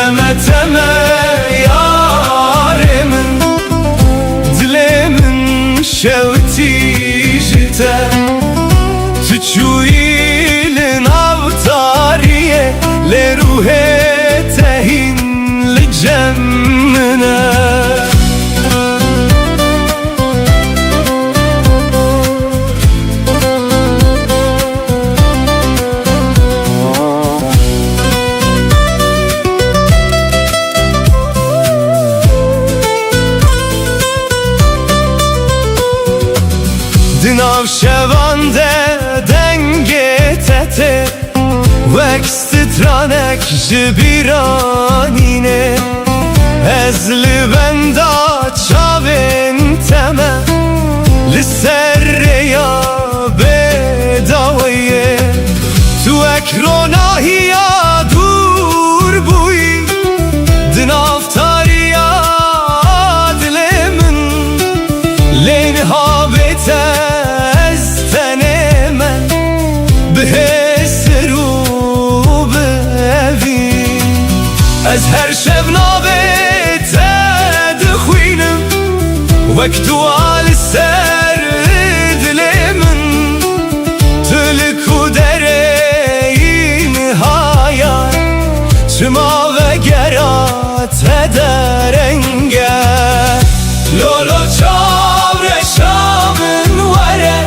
Teme teme yarimin, dilemin şevti jite, تچویل ناوتاریه لروح تهین لجمنه دناو شوانده دنگه تته وکسترانک جبیرانینه از لبندا چاوین تمه لسر یا بداویه تو اکروناهی یا دور بوی دناو تاریا دلمن لینها بیته از هر شب نابت دخوینم وقت وال سر دل من تلک و درین هایان شما و گرات درنگه لولو چاور شامن وره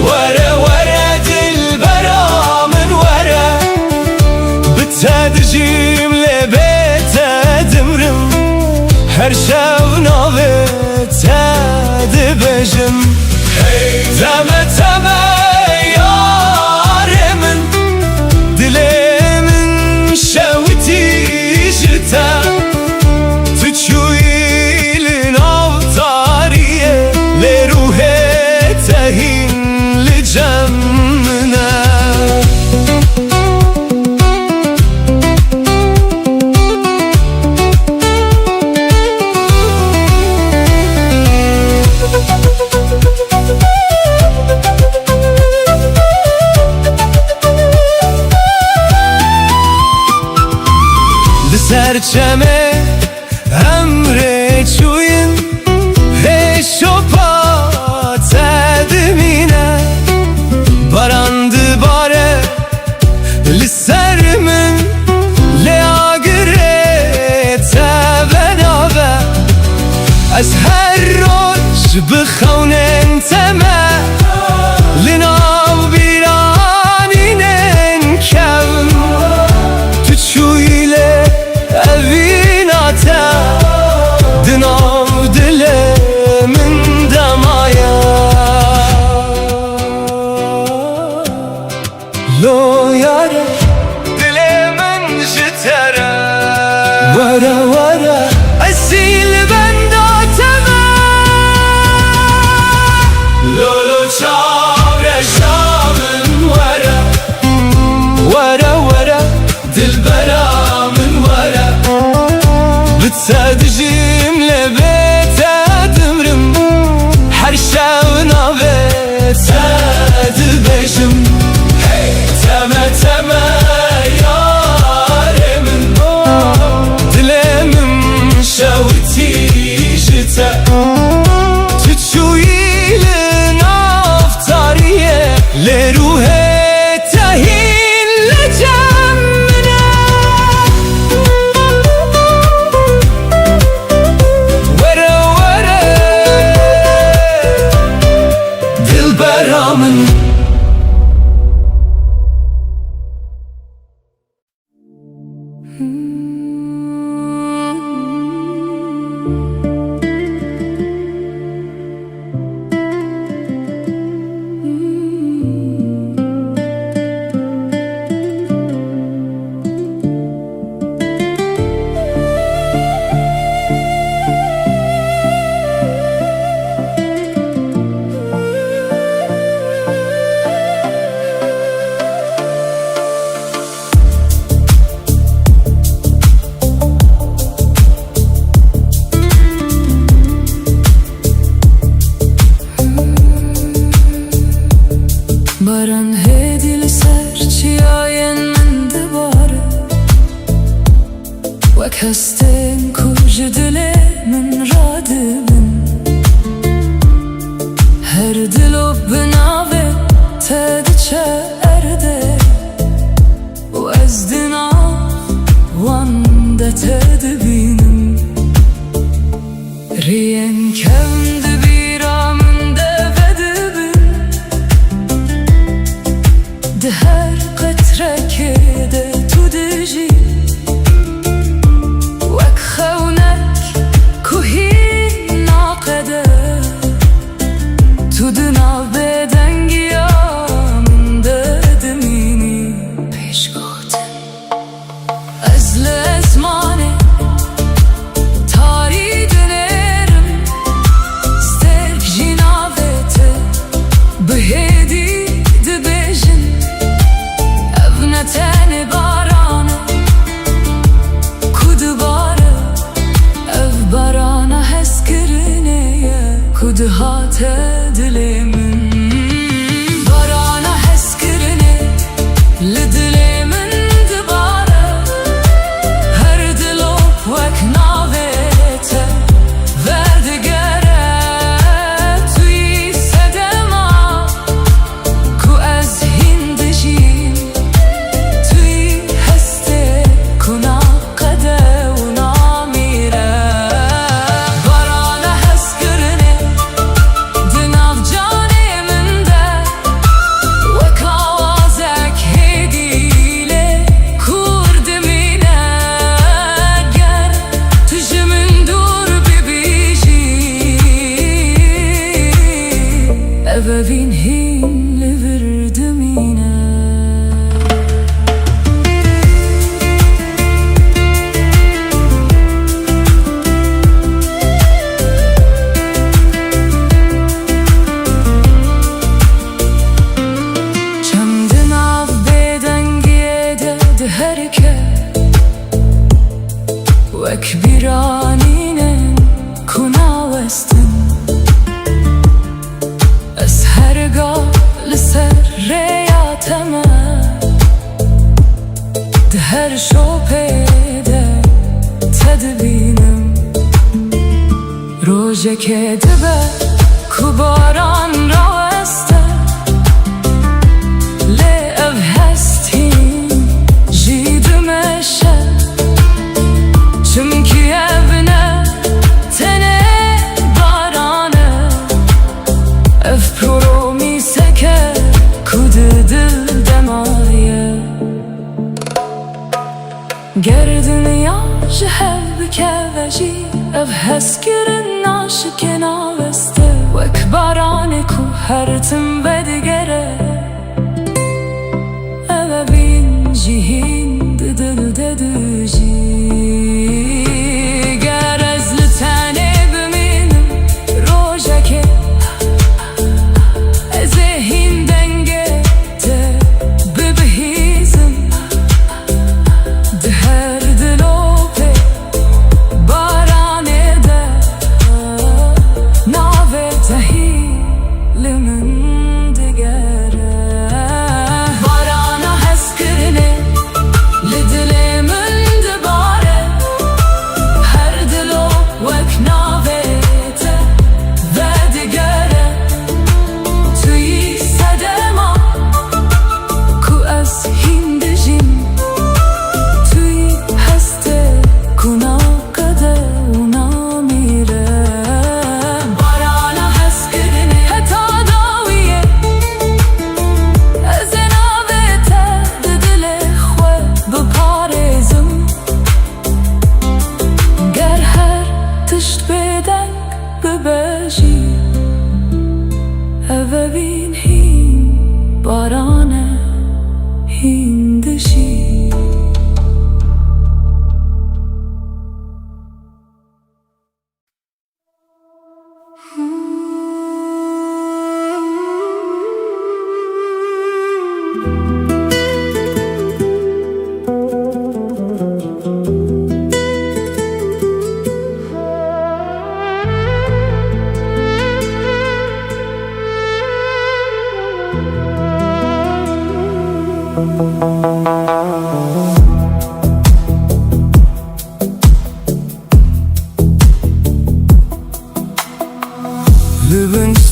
وره وره دل برامن وره بتدجیم هر شب ناوت دبجم تمه تمه یارمن دلمن شوتی جتا تچویل ناوتاریه لروح تهین لجمنه سرچمه امره چوین هشوپا تدمینه باراند باره لسر من لیاگره تبناوه از هر روز بخونن تمه لناو بیرانینن کم تو چویله اویناتا دناو دل من دمایا لو یاره دل من جتره ورا ورا اصیل بنداتمه لولو چاور شامن ورا ورا ورا دل برامن ورا بتسادجیم لبیت دمرم هر شب ناوت دبجم تمه تمه یارمن دلمم شوتی جتا تچویل نافتاریه لروح تهین لجمنه وره وره دل برامن Wek hestin ku ji dilê min radibin, her dilo bi navê te diçe erdê, û ez di nav wan de te dibînim. Riyên kevn di bîra min de vedibin, di her qetrekê de tu dijî, wek xewnek ku hîn naqede, tu di nav bêdengiya min de dimînî. Pêşgotin ez li ezmanê tarî dinêrim, stêrk jî navê te bi hêdî dibêjin. Ev ne tenê baran e ku dibare, ev barana hezkirinê ye ku dihate dilê min. Barana hezkirinê li dilê min dibare, her dilop wek navê te verdigere. Tu yî sedema ku ez hîn dijîm, tu yî hestê ku naqede û namîre. Barana hezkirinê di nav canê min de, wek awazek hêdî lê kur dimîne. Ger tu ji min dûr bibîjî, ev evîn hîn li vir dimîne. Çem di nav bêdengiyê de di herike, wek bîranînin ku nawestin. Ez hergah li ser rêya te me, di her şopê de te dibînim. Rojekê dibe ku baran raweste, lê ev hestîn jî dimeşe. Çimkî ev ne tenê baran e, ev promîseke ku di dil de maye. Ger dinya ji hev bikeve jî, ev hezkirin naşikê naweste, wek baranê ku her tim vedigere. Ev evîn jî hîn di dil de dijî. Ger ez li tenê bimînim rojekê, ez ê hîn dengê te bibihîzim. Di her dilopê baranê de, navê te hî li min digere. Barana hezkirinê li dilê min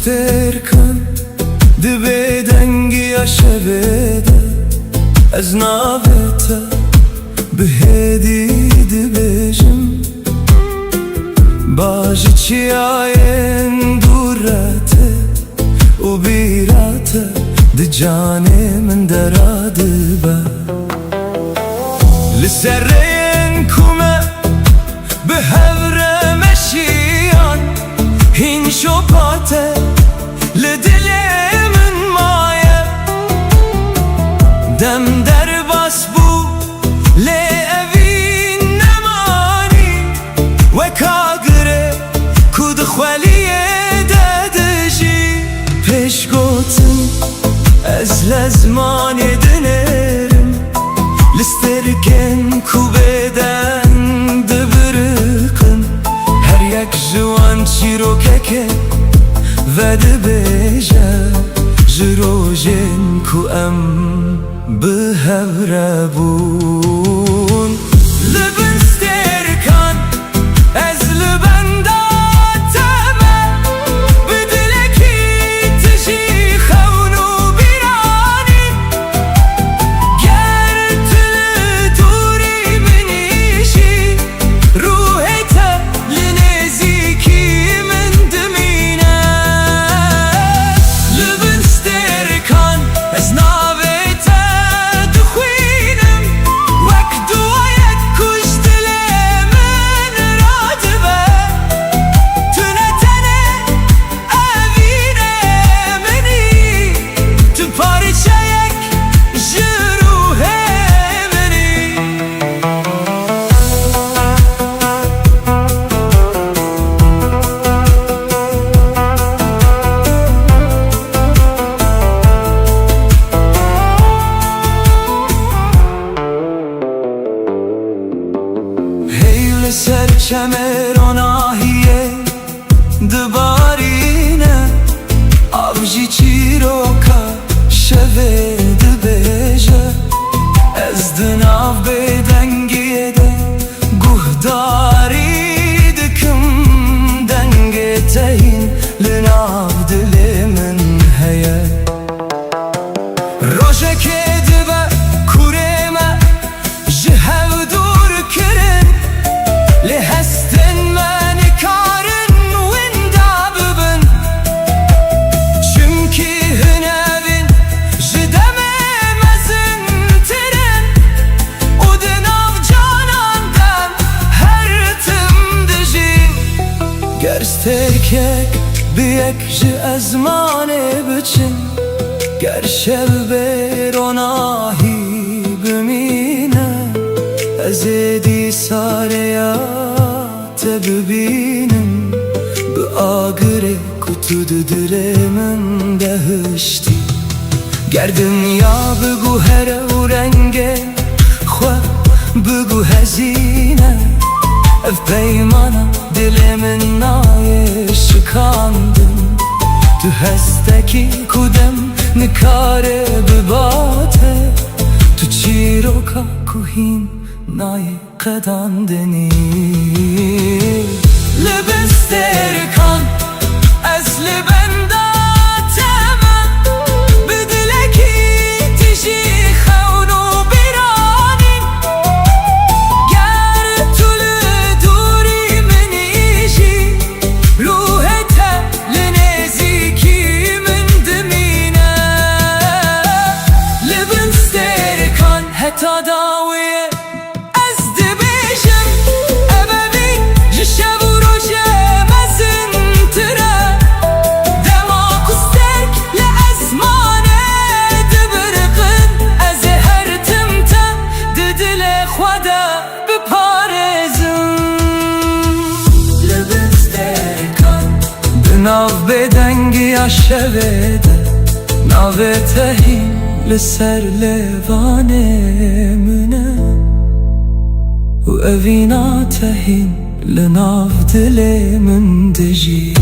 سترکن دبی دنگی شبیده از ناویتا بهدی دبیجم باجی چی آین دوراته و بیراته دی جانی من دراده با لسرین کمه به هفره مشیان هین شپاته لدل من مایه دم در باس بو لی اوین نمانی و کاگره کود خوالیه دادجی پیش گوتن از لزمانی دنرم لسترکن کو بدن دبرکن هر یک جوان چیروکه و دبیجه جروجن کو ام به هفره بون لبن سترکن از لبن داتمه بدلکی تجی خونو بیرانی گر تل دوری منیشی روحیتا لنزیکی من دمینه لبن سترکن از ناویتا دخوینم وک دوایت کشت من رادبه تنتنه اوینه منی تو پارچه یک جروه منی هیل سر چمران آهیه دبارینه آبجی چیروکا شوه دبیجه از دناو بدنگیه ده گهداری دکم دنگه تهین لناو دل من هیه روشه که دبه کورمه جهو دور کرن لهستن من کارن ویندا ببن چمکی هنوین جدمه مزن ترن و دناو جانان دم هر تم دجی گرستکک بیک جه ازمانه بچن گر شب بروناهی بمینه از دی ساریات ببینم به آگره کتو دل من دهشتی گر دنیا بگو هر و رنگه خواه بگو هزینه اف پیمانا دل من نای شکاندم تو هستکی کدم نکاره بباته تو چیروکا کوهین نای قداندنی لبن سترکن از لبن داتمه بدلکی تجی خونو بیرانین گر طول دوری منیشی روحتا لنزیکی من دمینه لبن سترکن حتی داویه از دبیجم اببی جشب و روشه مزن تره دماغ سترک لازمانه دبرقن از هر تمتا ددل خدا بپارزم لبن سترکن بناو بدنگی شویده ناو تهی لسر لیوانه منه و اوینا تهین لناو دل من دجی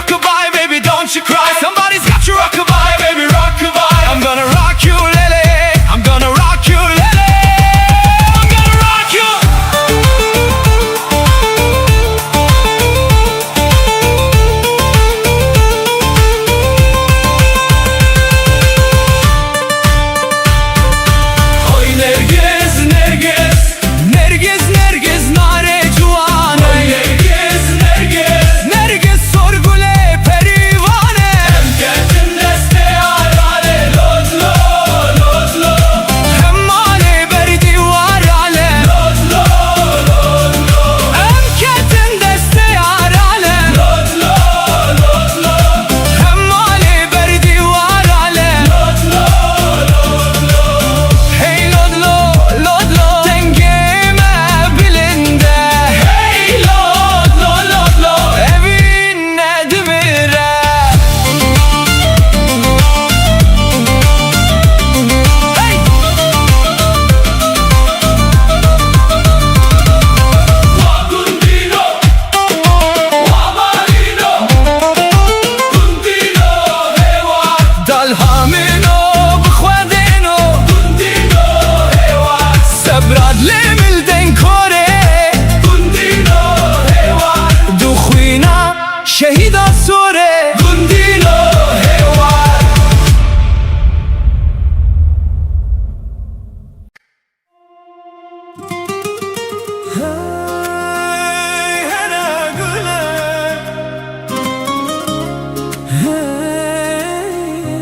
rockabye, baby, don't you cry. Somebody's got you rockabye, baby, rockabye. I'm gonna rock you, lele. I'm gonna rock you, lele. I'm gonna rock you. Oy Nergiz, Nergiz, Nergiz, Nergiz, nare cuan. Oy Nergiz, Nergiz, Nergiz, sorgule perivane. Emketin deste arale, lodlo, lodlo. Hemmale berdi varale, lodlo, lodlo. Emketin deste arale, lodlo, lodlo. Hemmale berdi varale, lodlo, lodlo. Hey lodlo, lodlo, dengeme bilinde. Hey lodlo, lodlo, evine dimire. Hey! Wagundino, wamarino, gundino, hewa. Dalhamino, bkhwadino, gundino, hewa. Sabrad lemil den kore, gundino, hewa. Dukhwina, shehida sore, gundino, hewa. Hey, hera gule. Hey.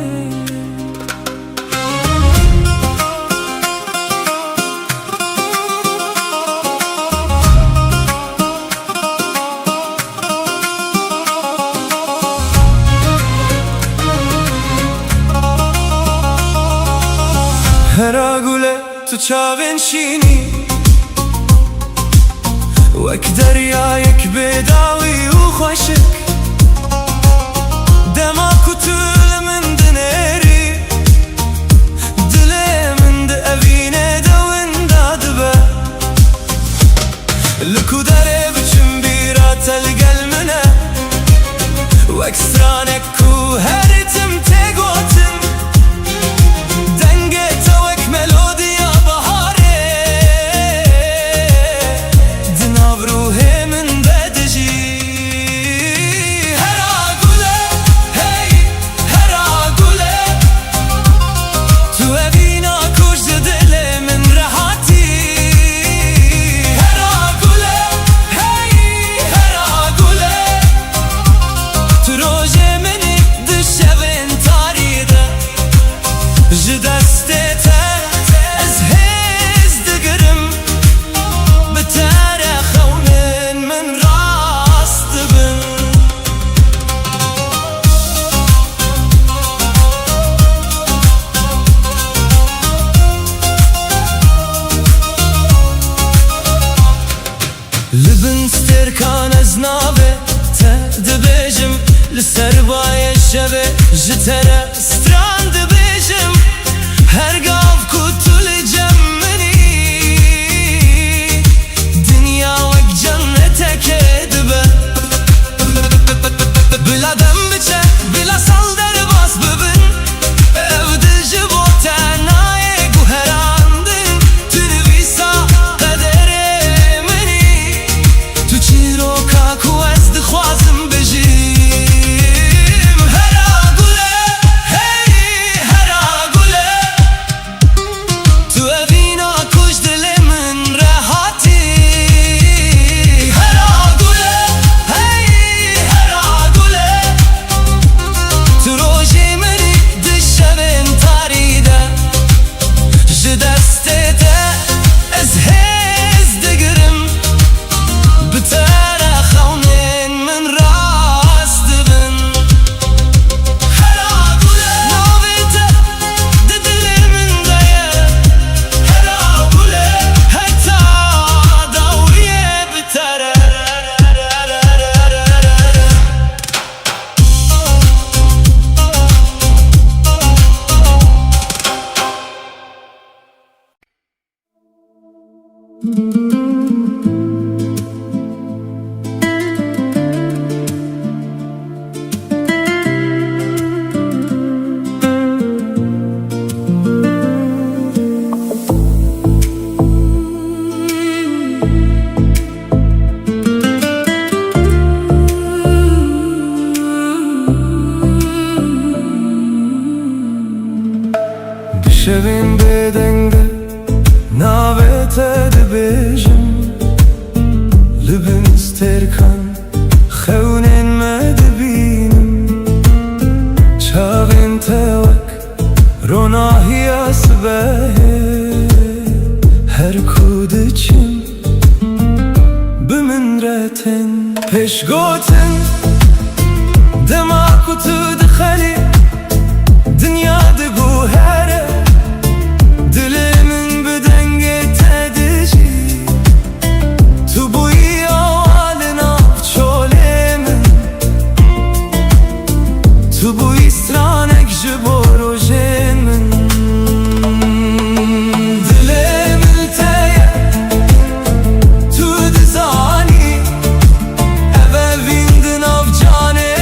هرا گوله تو چاوین شینی وک دریایک بداوی و خوشک دما کتول من دنری دل من د اوینه دوین دادبه لکو داره بچم بیرا تلگل منه وک سرانک کو هرتم تگوتم دنگه توک ملودیا بهاره دناو روح من بدجی هرا گله هی هرا گله تو اوینا کش دل من راحتی هرا گله هی هرا گله تو روز منی دشوین تاریده جدستت از هز دگرم بتاره خونن من راست بن لبن سترکان از ناوه تدبجم لسر بای شبه جتره ستران دبجم هرگاف کتول جمنی دنیا وک جنتک دبه بلا دم بچه بلا سال در باس ببن evde jibo tenay guherandin tnivisa qadere meni tu chiroka ku ez dixwazim bejim hera gule hey hera gule شوین بدنگه ناوته دبیجم لبن سترکن خونین مدبینم چاقین توک روناهی اسبه هر کودچم بمن رتن پیش گوتن دماغ تو دخلی دنیا دگو هره دل من بدنگ تدجی تو بوی آوال ناف چوله من تو بوی سرانک جبور و جن من دل من تیه تو دزانی اوه ویند ناف جانه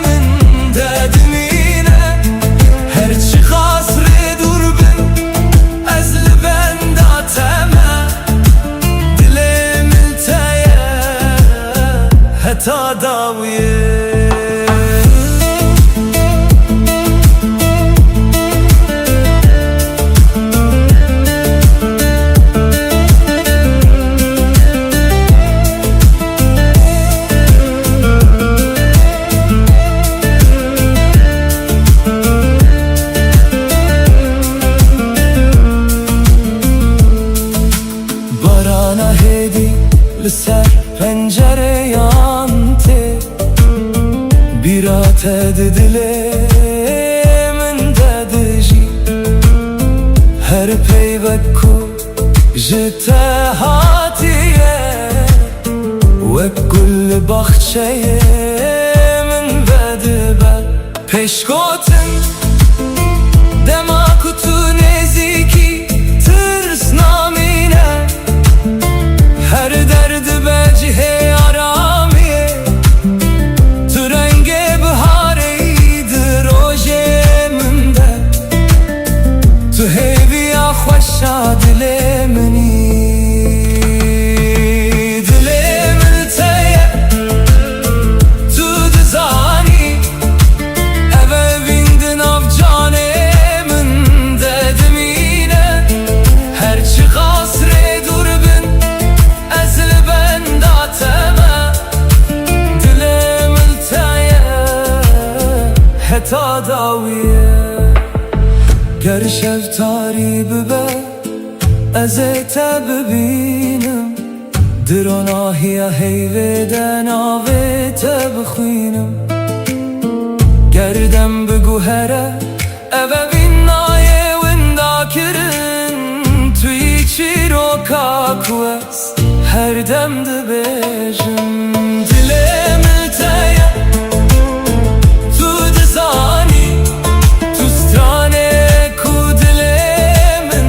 من دادمینه هرچی خاص ری دور بن از لبن داتمه دل من تیه حتی داویه barana hedi لسر پنجره یانته بیرات دل من دادجی هر پیوک کو جته هاتیه و کل باخچه من بده بر پیش گوتن دماغ تو نزیکی ترس نامینه هر درد به جهه آرامیه تو رنگ بهاری دروژه منده تو هیوی خوشا دل منی دل من تیه تو دزانی اوه ویند ناف جانه من ددمینه هرچی خاص ری دور بن از لبن داتمه دل من تیه حتی داویه گر شب تاری ببه از ایتا ببینم دراناهی هیوه دناوه تا بخوینم گردم بگو هره اوه بینایه وندا کرن توی چی رو کاکوست هر دم دبیجم دل من تیه تو دزانی تو سترانه کو دل من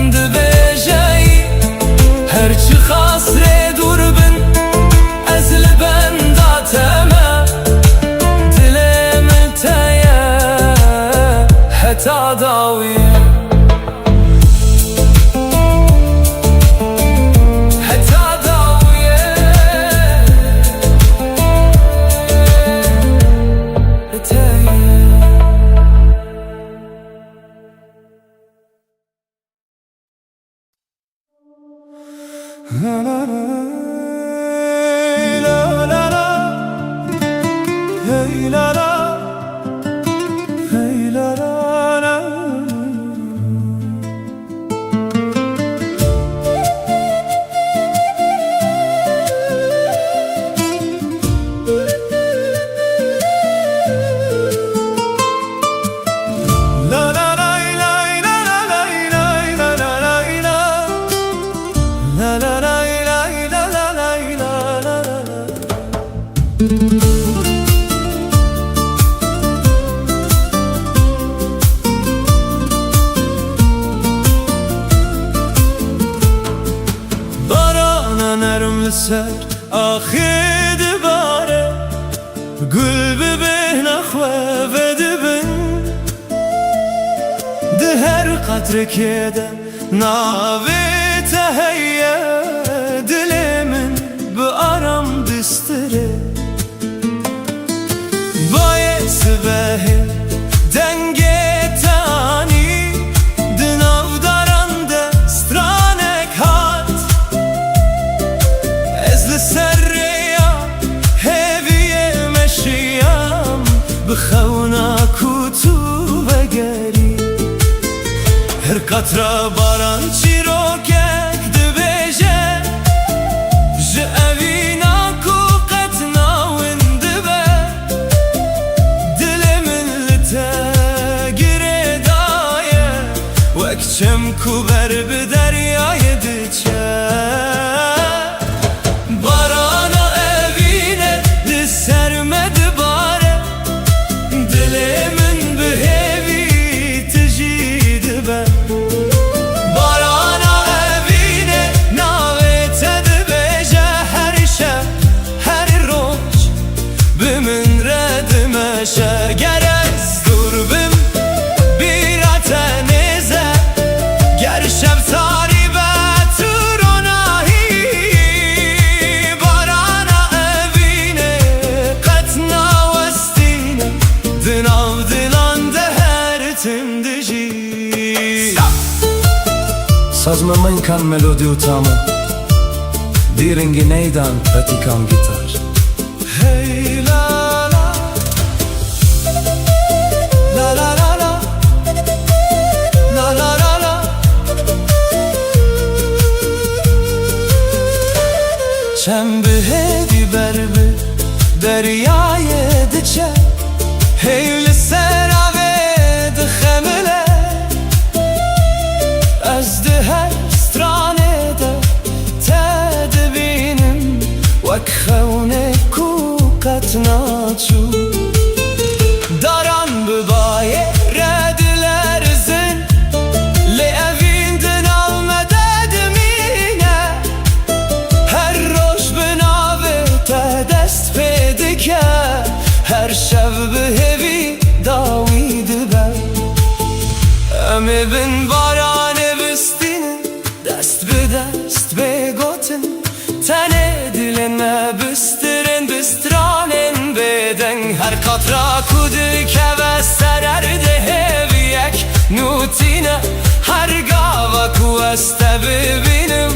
دبیجی هرچی خاص ری دور بن از لبن داتمه دل من تیه حتی داویه la la la la hey la la hey la la la سر آخی دباره گل ببه نخواه و دبن ده هر قطره که ده ناوی تهیه دل من به آرام دستره باید سبه دنگ تانی دنا خونه کو تو بگری هر قطره باران چی رو کرد بجه جه اوینا کو قطنا ونده به دل من لته گره دایه وکچم کو بر به دریای دچه بارانا اوینه لسرمد باره دل من به هیوی تجید به بارانا اوینه ناوی تد بجه هر شب هر روز به من رد مشه گر از دور بم بیرات نیزه گر شب تاری به تو رو ناهی بارانا اوینه قطنا وستینه دناو دلان ده هر تم دجی Sazma man kan melodi utama Diringi neydan pratikam gitar Hey la la La la la la La la la la Çem bi hedi berbi deryayê diçe Hey li ser avê dixemile Ez di her stranê de te dibînim Wek xewnê ku qet naçû Daran bi bayê re dilerizin Lê evîn di nav me de dimîne Her roj bi navê te dest pê dike Her şev bi hêvî dawî dibe Em ê bin baranê bistînin Dest bi dest bê gotin Tenê dilên me bistirin Bistranên bêdeng Her qatra ku dikeve ser erdê hêviyek Nûtîne her gava ku ez te bibînim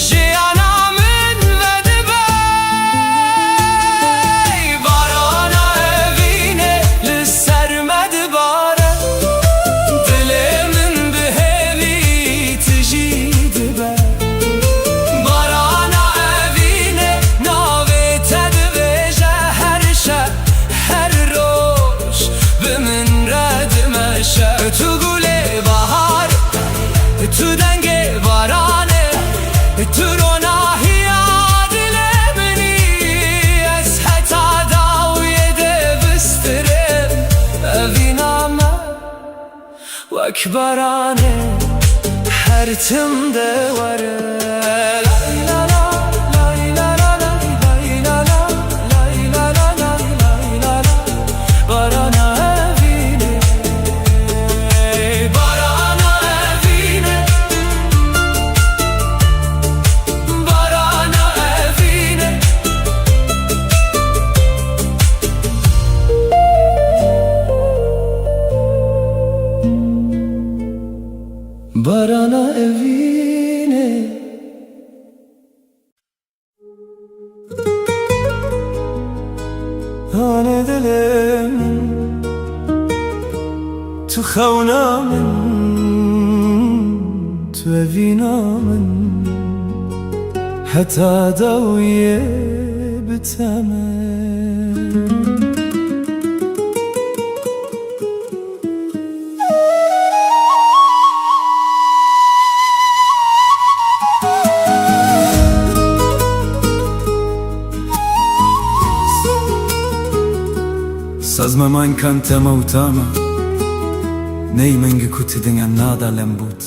Jiyana min vedibe Barana evîne li ser me dibare Dilê min bi hêvî tijî dibe Barana evîne navê te dibêje Her şeb her roj bi min re dimeşe Tu gulê bahar tu dengê baranê Tu ronahiya dilê minî Ez heta dawiyê de bistirim Evîna me wek baranê her tim de were Lay la la, lay la la la, lay la la, lay la la la, lay la la Barana evîne Barana evîne Barana evîne Barana evîne Hane dilim Tu xewna min Tu evîna min Heta dawiyê biteme Sazma man kan tema utama Ney mengi kutidinga nada lembut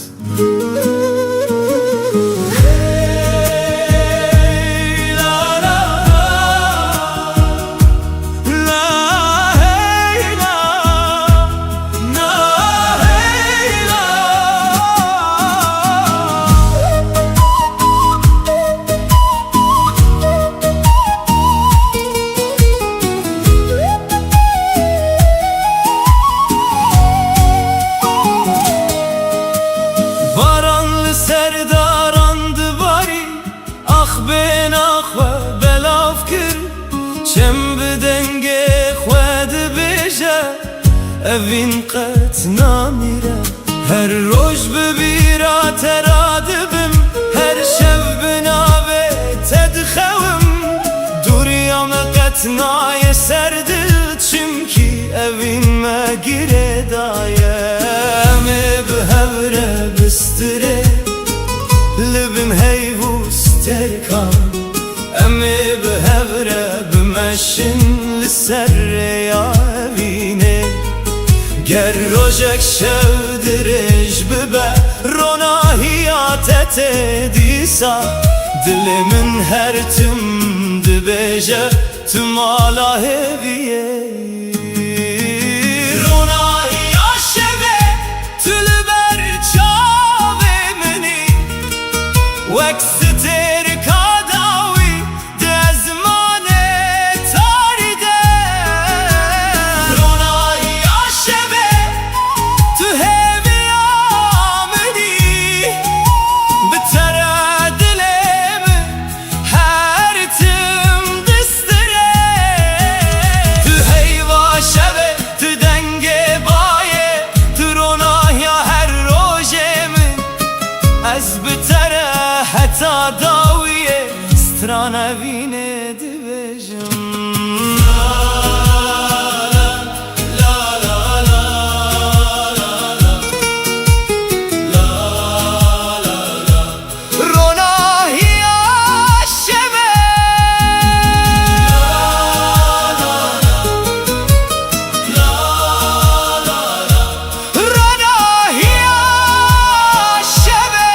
Baran evin qet namire. Her roj bibira teradibim, her şev binave tedxevim. Duriyame qet naye serdi, çünkü evin me gire daye. Emi bihevre bistire, libim heyvus terkan. Emi bihevre bimeşin lisserre ya evine. Ger rojek şevdirej bibe, rona hiyat edisa. Dilimin her tüm dibêje, tüm ala heviye. Rona hiya şeve, tülber çave mini. Wek stir kadawi, de zmane taride. Rona hiya şeve, tu heviya mini. Bitere dilimi, her tim distire. Tu heyva şeve, tu denge baye. Tu rona hiya her rojemin. Ez bitere heta dawiye, strana vine dibêjim. Rona hiya şeve, rona hiya şeve.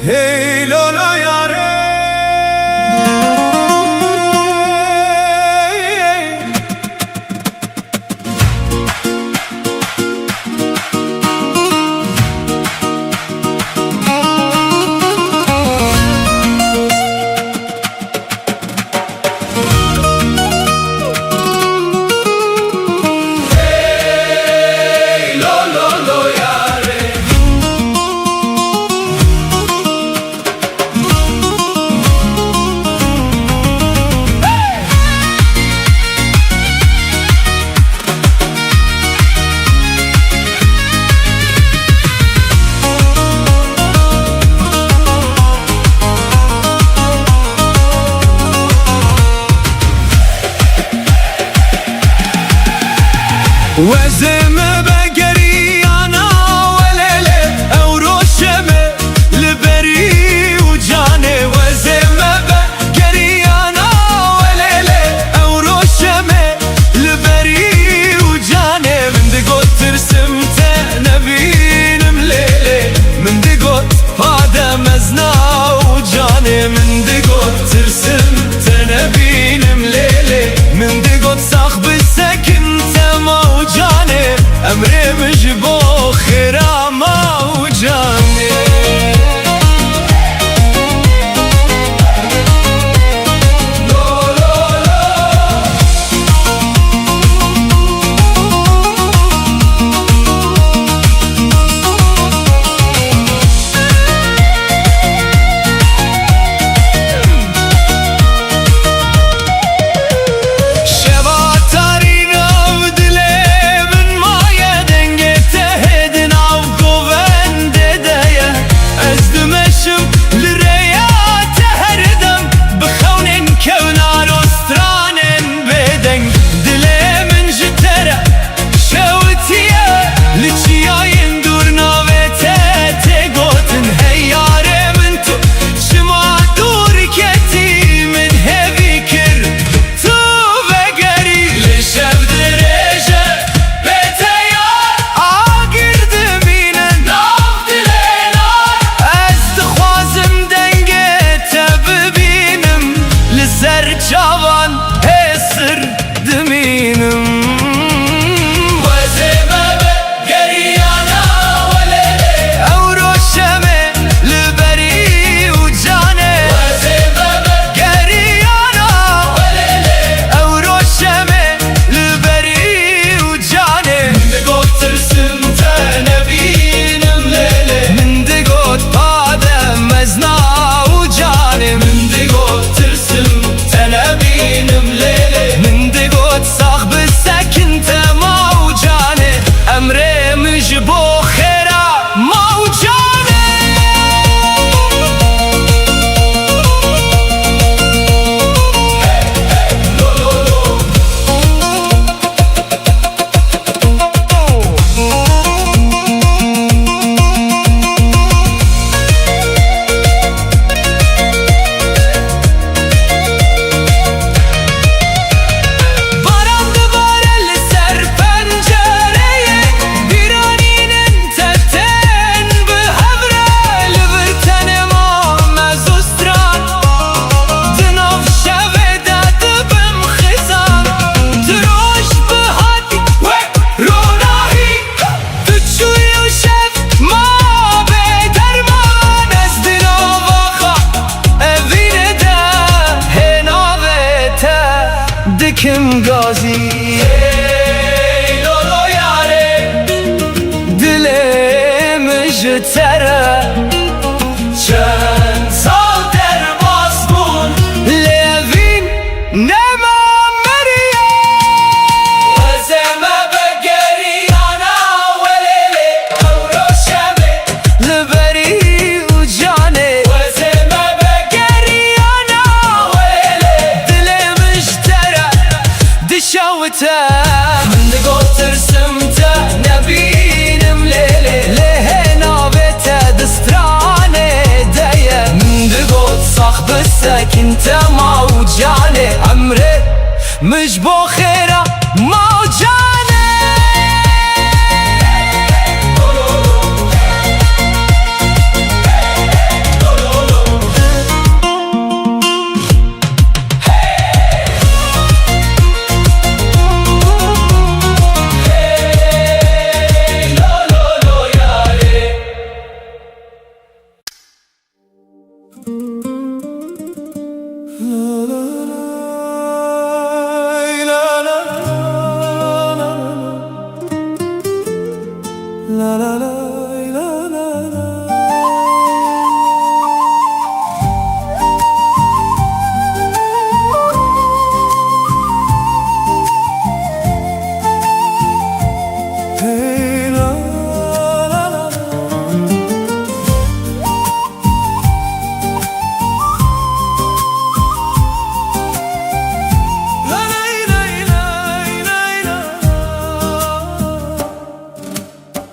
Hey lolo yare, وزمه بگریانا ولله او روشمه لبری و جانه. وزمه بگریانا ولله او روشمه لبری و جانه. من دی گوت ترسم ته نبینم لیله، من دی گوت آدم ازنا و جانه. من دی گوت ترسم ته نبینم لیله، من دی گوت ساخ بسکن تما و جانه. امره مجبو خیراما و جانه. شوا تاری رو دل من مایه دنگه kim gazi ای لولو یاره دلم جتره چند سال در باز بون لوین نما مریه وزمه بگریانا ولیلی اورو شمه لبری و جانه وزمه بگریانا ولیلی دلم جتره دشاوته من دگو ترسمته نبینم لیلی لهنا بته دسترانه دیه من دقوت صاحب الساكن تما وجاني عمري مش بو خيره ما وجاني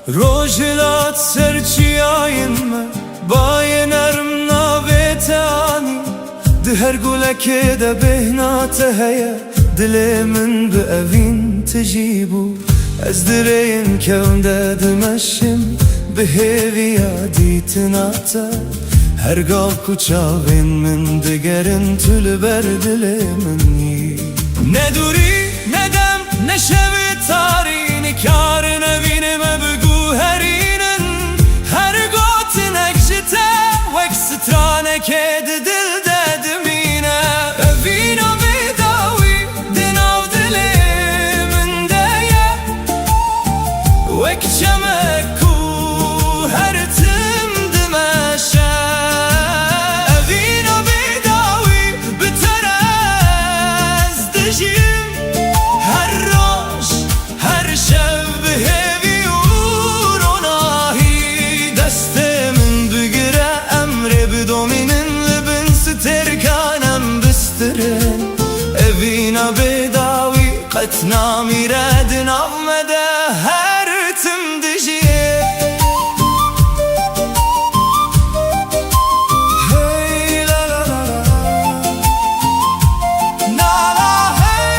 روجلات سرچیاین ما باینرم ناویتانی دهر گولک ده بهنات هیا دل من بأوین تجیبو از درین کون ده دمشم بهوی یادی تناتا هر گال کچاوین من دگرن تل بر دل منی ندوری ندم نشوی تاری نکار نبینم بگو هرینن هر گوت نکشته وک سترانه که دل دادمینه اوینا بیداوی دناو دل من دایه وک چمکو هر تم دمشه اوینا بیداوی بتر از دجیم هر روش هر شب هیوی و روناهی دست من بگیره امر بدومینن لبن سترکانم بسترن اوینا بیداوی قطنا میرد نامده هر تم دجیه Hey la la la la La la hey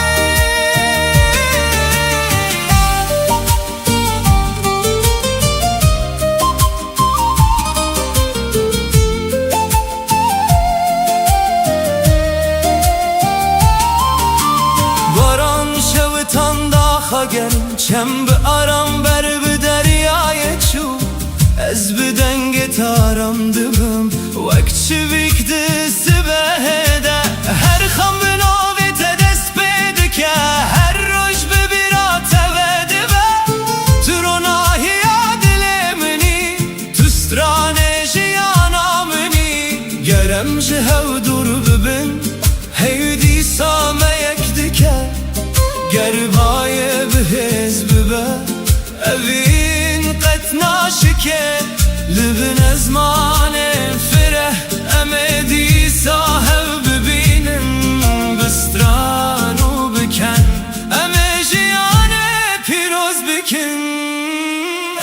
باران شوتان داخا گرم چم به آرام بر به دریای چو از بدنگ تارم دبم وک چویک دست بهده هر خم به ناوی تدست بیده که هر روش ببیرات وده به تو ناهی دل منی تو سترانه جیانا منی گرم جهو دور ببین هیدی سامه یک دکه گربای بهز ببه اوین قطنا شکه لبن ازمان فره امدی صاحب ببینم بسترانو بکن امجیان پیروز بکن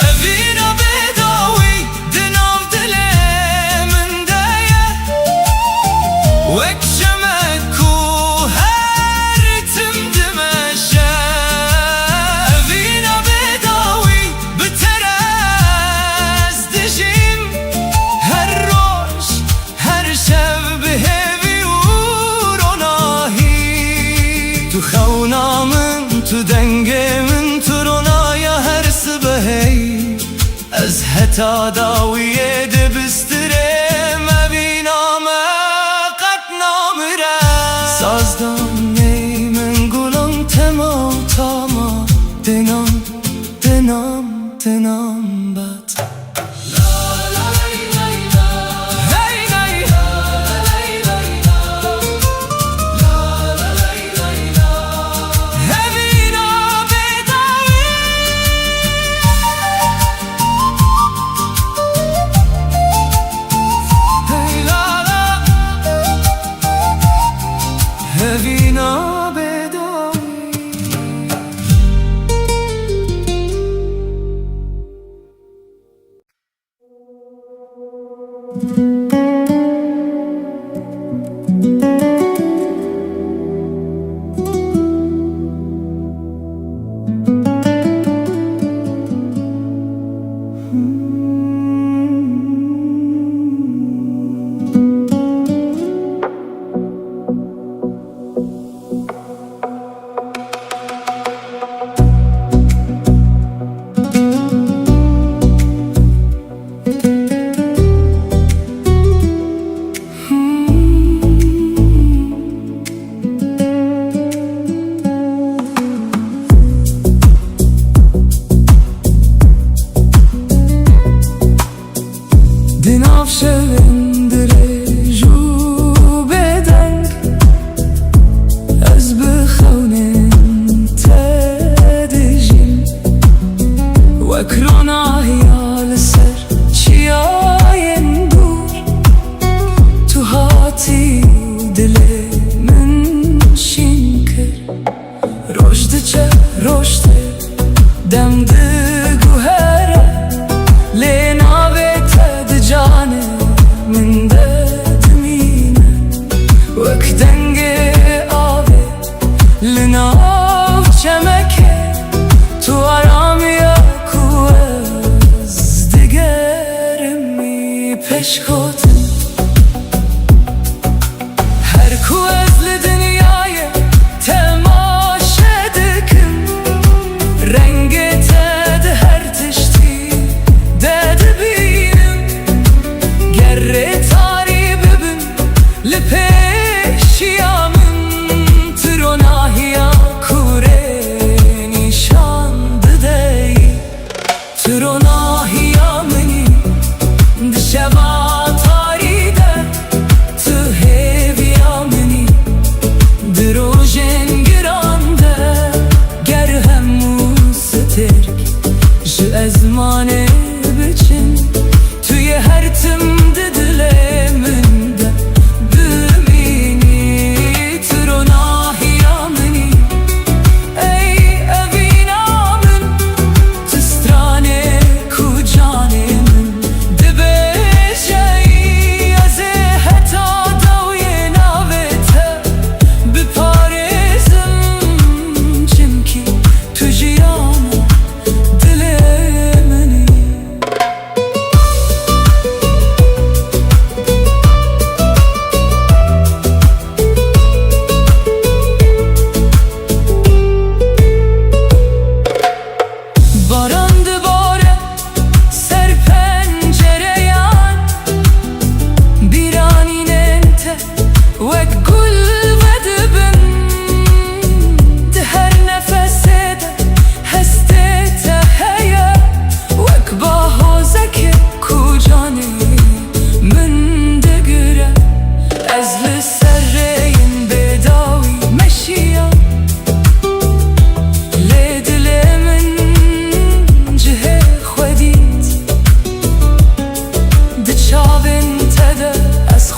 اوین بداوی دناو دل من دایه وک شمکو هر تم دمشه اوین بداوی بتر از دجیم هر روش هر شب بهوی و روناهی تو خونا من تو دنگ من تو رونایا هر سبهی از هتا داویه دبستره مبینامه قد نامره سازدان نی من گلم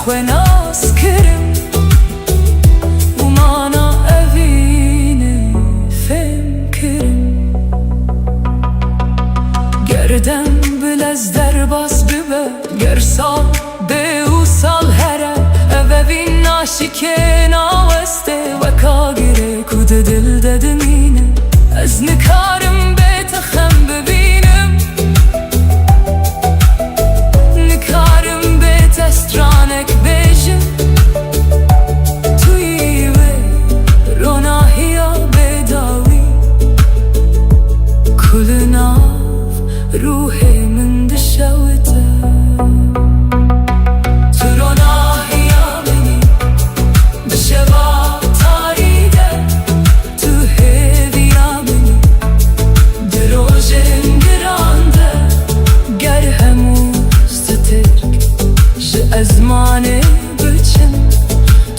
خو ناز کرم و مانا اوین فهم کرم گردم بل از در باز ببه گرسال به او سال هره اوین ناشکه ناوسته و کاگره کود دل ددمینه از نکارم به تخم ببینم نکارم به تسترانک بیجم توی و روناهی ها بداوی کل ناف روح من دشوته تو روناهی ها منی بشوا تاریده تو هیوی ها منی دروژن گرانده گر هموز ترک ج ازمانه بچم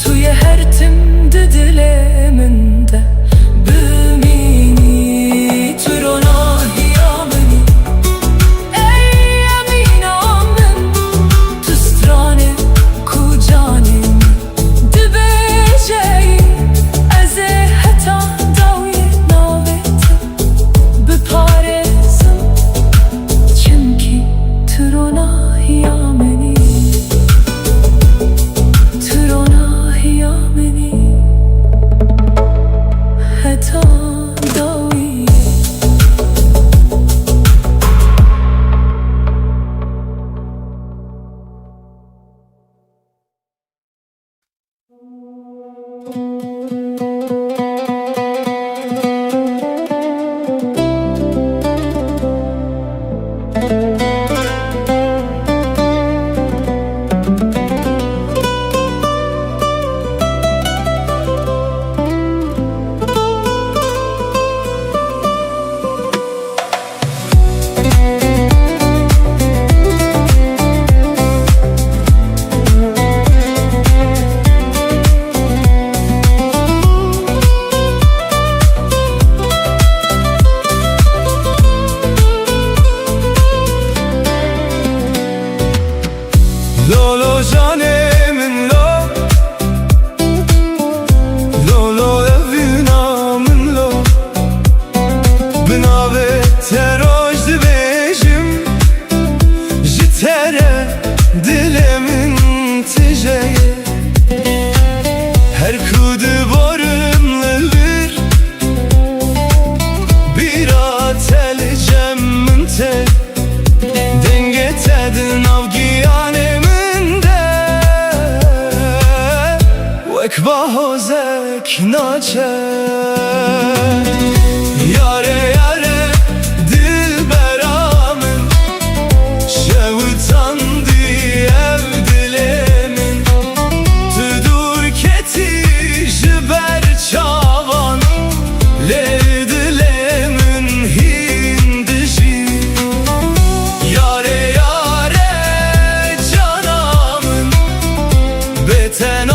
توی هر تم دل من ده بمینی تو روناهی ها منی ای امینام من تو سترانه کو جانم دبجی از حتا داوی ناوت بپارزم چمکی تو روناهی ها منی تو روناهی ها منی حتا داوی لولو جانم لو لولو evina من لو بناوه تروج دبیجم جتره دلمن تجeye her kudu borumludur bir atel cemmin te denge tedin avgiyanem ekbahozek naçe yare yare dilberamın şevutan diyev dilemin tüdur keti jiber çavan le dilemin hindişi yare yare canamın beten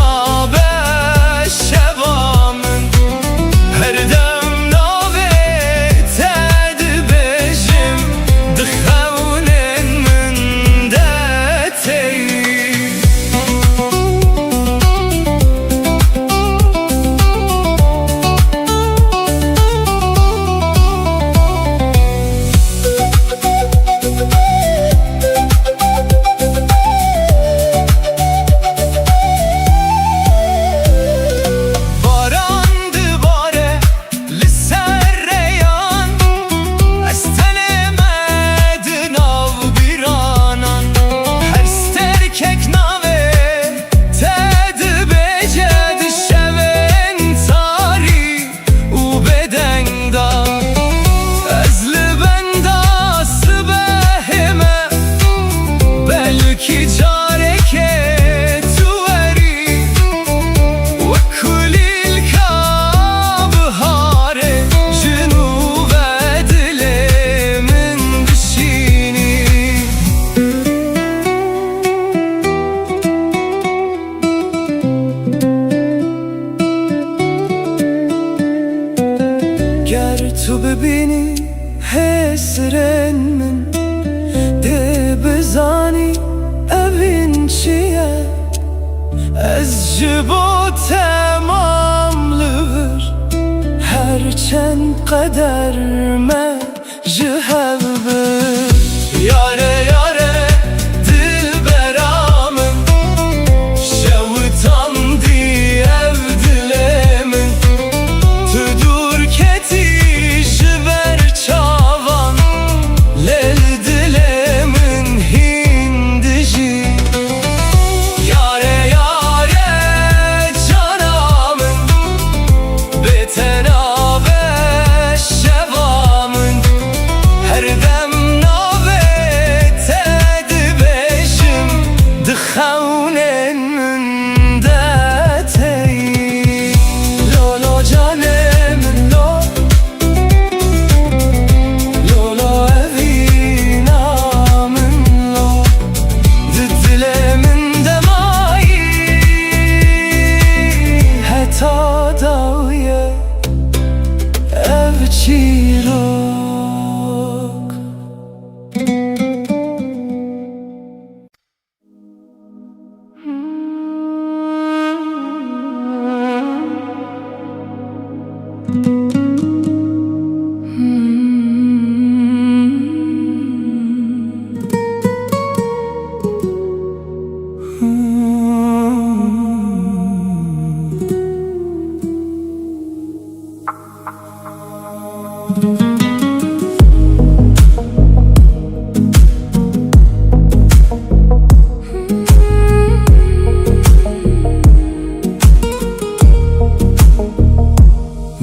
تو ببینی حسرن من ده بزانی اوین چیه از جبو تماملور هر چند قدر ما جهبر یاره یاره دل برامن شوتان دی ev dilemin tu dur keti jber çavan lel dilemin hindici yare yare canamın betenabe şevamın her dem nabete dibejim dixavnen min detey lolo canemin lo lolo evinamın lo dilemin demayi heta dawiye ev çirok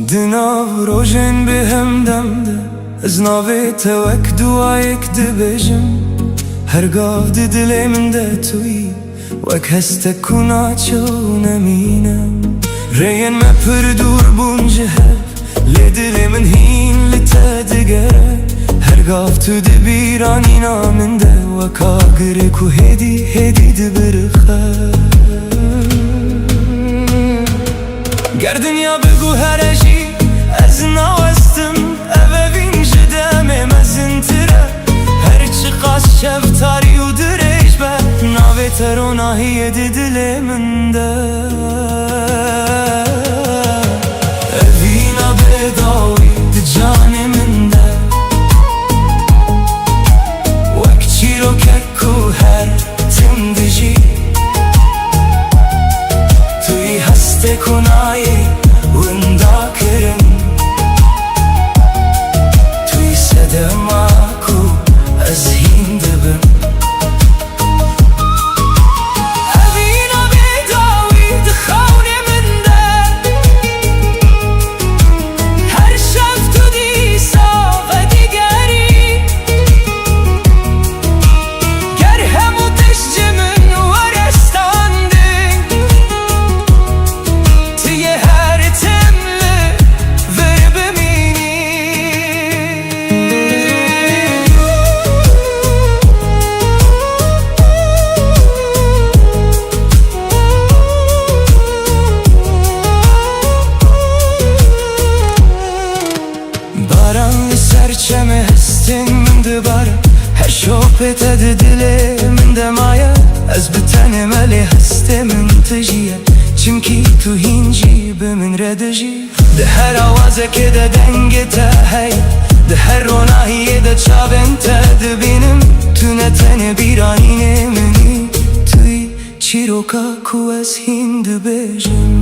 Dinav rojen bihem demde Ez navê te wek duayek dibêjim Her gav di dilê min de tuyî Wek hestek ku naçewnemînim Rêyên me pir dûr bûn ji hev Lê dilê min hîn li te digere Her gav tu di bîranîna min de Weka girê ku hêdî hêdî dibirixe Ger dinya bigu here jî Ez nawestim evevîn ji demê mezin tire Her çi qas şevtarî û dirêj be Navê te ronahiyê di dilê min de Evîna bêdawî di canê min de Wek çîrokek ku her tim dijî Tu yî hestê ku nayê winda kirin Tu yî sedema ku ez hîn dibim Evîna bêdawî di xewnê min de Her şev tu dîsa vedigerî Ger hemû tiştî min werestandin Tu yê her timli vir bimînî Baran li ser çeme hestin min dibare Her şopê te di dilê min de maye Ez bi tenê me lê hestê min tijiye Çimkî tu hîn jî bi min re dijî Di her awazekê de dengê te hey Di her ronahiyê de çavên te dibînim Tu ne tenê bîranînê minî Tu yî çîroka ku ez hîn dibêjim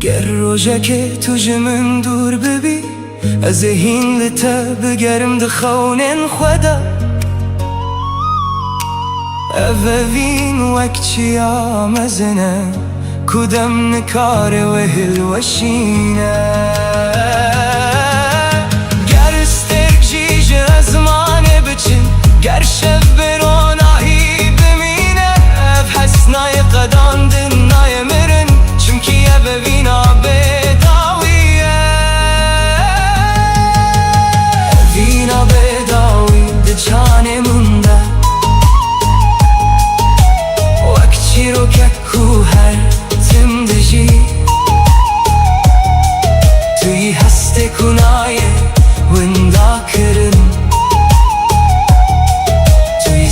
Ger rojekê tu ji min dûr bibî Ez ê hîn li te bigerim di xewnên xwe de Evevîn wek çiya mezin e Ku dem nikare wehil weşîne Ger sterk jî ji ezmanê biçin Ger şev bi ronahî bimîne Ev hes nayê qedandin nayê mirin Çimkî evevîna bêdawî ye Evîna bêdawî di canê min de Wek çîrokek ku her tim dijî Tu yî hestê ku nayê winda kirin Tu yî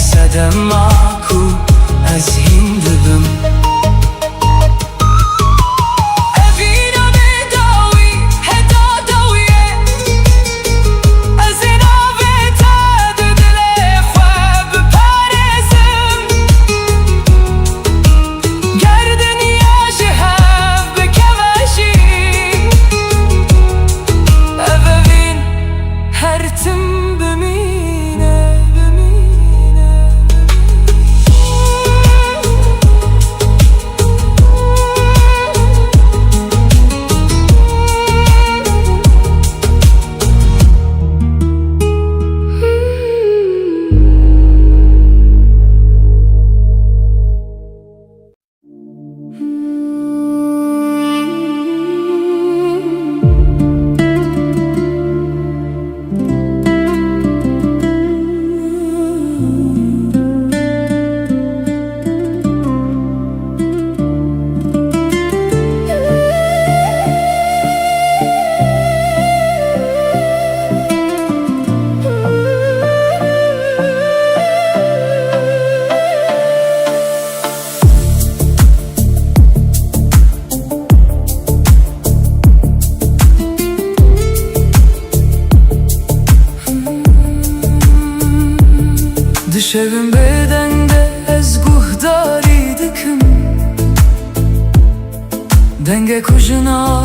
دنگ کجنا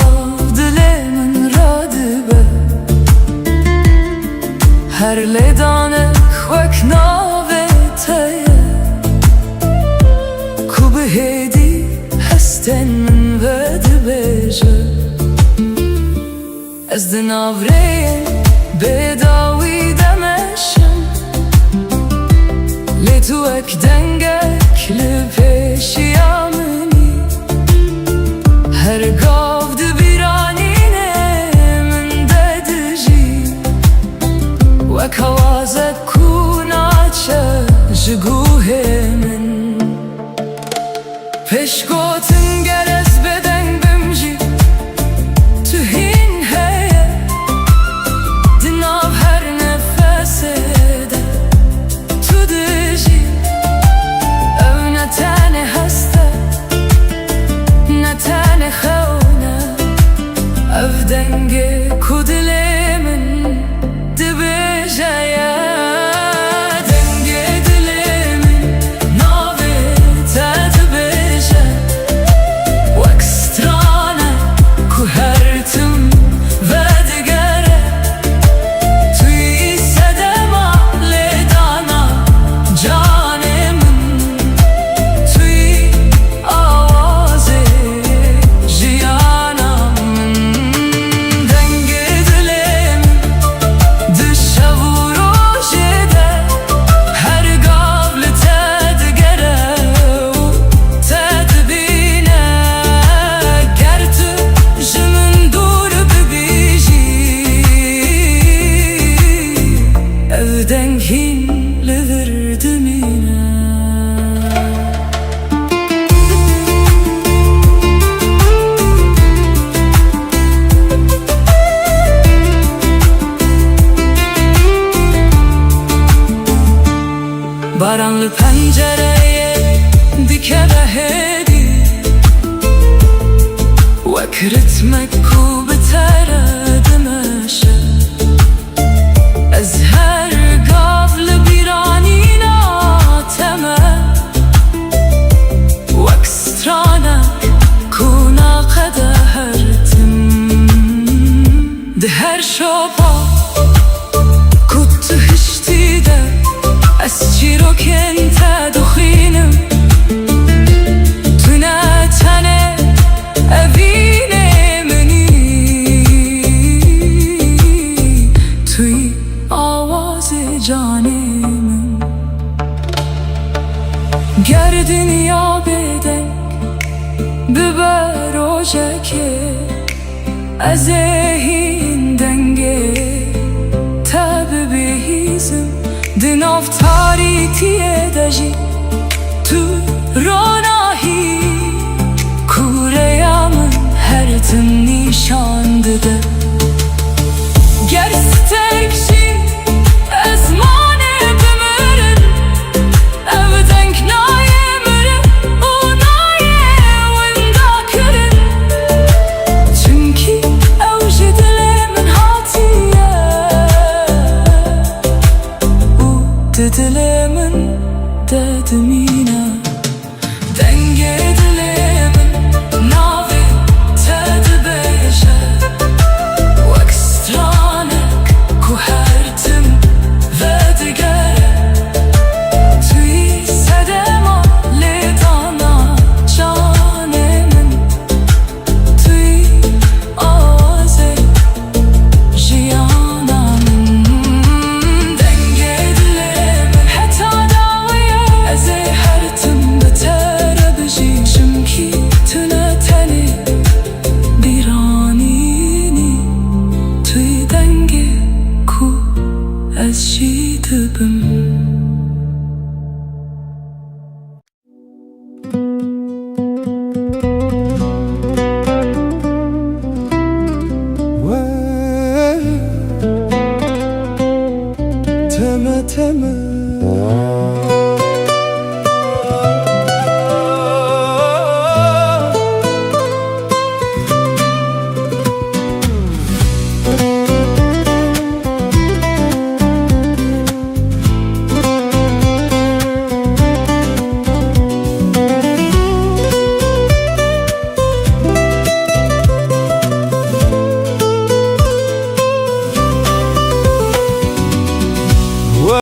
دل من را دبه هر لیدانه خوک ناوه تایه کو به هیدی هستن من و دبیجه از دناوره بداوی دمشم لی تو اک دنگک لپیشی آمنی هر گاو دبیرانینه من ددجی وک آوازت کوناچه جگوه من پشگوتن گرز بدن بمجی تو هین هیه دناو هر نفسه ده تو دجی او نتانه هسته نتانه خونه او دنگ کدل من دبجه Baranlı pencereye dikere hedi Vek ritmek ku bitere demeşe Ez her gavlı biranina teme Vek stranek ku naqede hertim De her şopa kuttu hişti de از چی رو کنت دخینم تو نتنه اوینه منی توی آواز جانم گر دنیا بدنگ ببر روژکه از این دنگه تب بهیزم دناف تاریتیه دجی تو